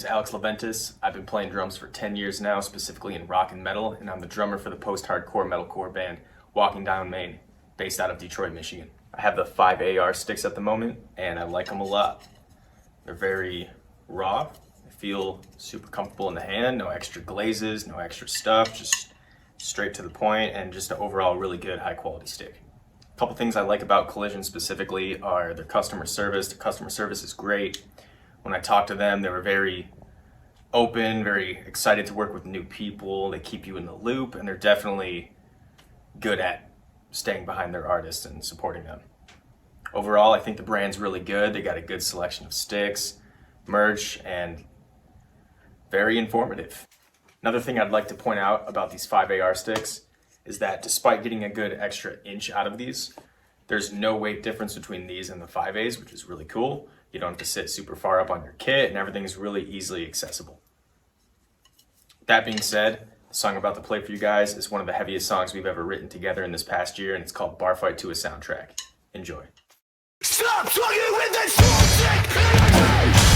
Alex Leventis. I've been playing drums for 10 years now, specifically in rock and metal, and I'm the drummer for the post-hardcore metalcore band Walking Down Main, based out of Detroit, Michigan. I have the 5AR sticks at the moment, and I like them a lot. They're very raw. They feel super comfortable in the hand, no extra glazes, no extra stuff, just straight to the point, and just an overall really good high quality stick. A couple things I like about Collision specifically are their customer service. The customer service is great. When I talked to them, they were very open, very excited to work with new people. They keep you in the loop, and they're definitely good at staying behind their artists and supporting them. Overall, I think the brand's really good. They got a good selection of sticks, merch, and very informative. Another thing I'd like to point out about these 5AR sticks is that despite getting a good extra inch out of these, there's no weight difference between these and the 5As, which is really cool. You don't have to sit super far up on your kit, and everything is really easily accessible. That being said, the song I'm about to play for you guys is one of the heaviest songs we've ever written together in this past year, and it's called Bar Fight to a Soundtrack. Enjoy. Stop swinging with the drumstick!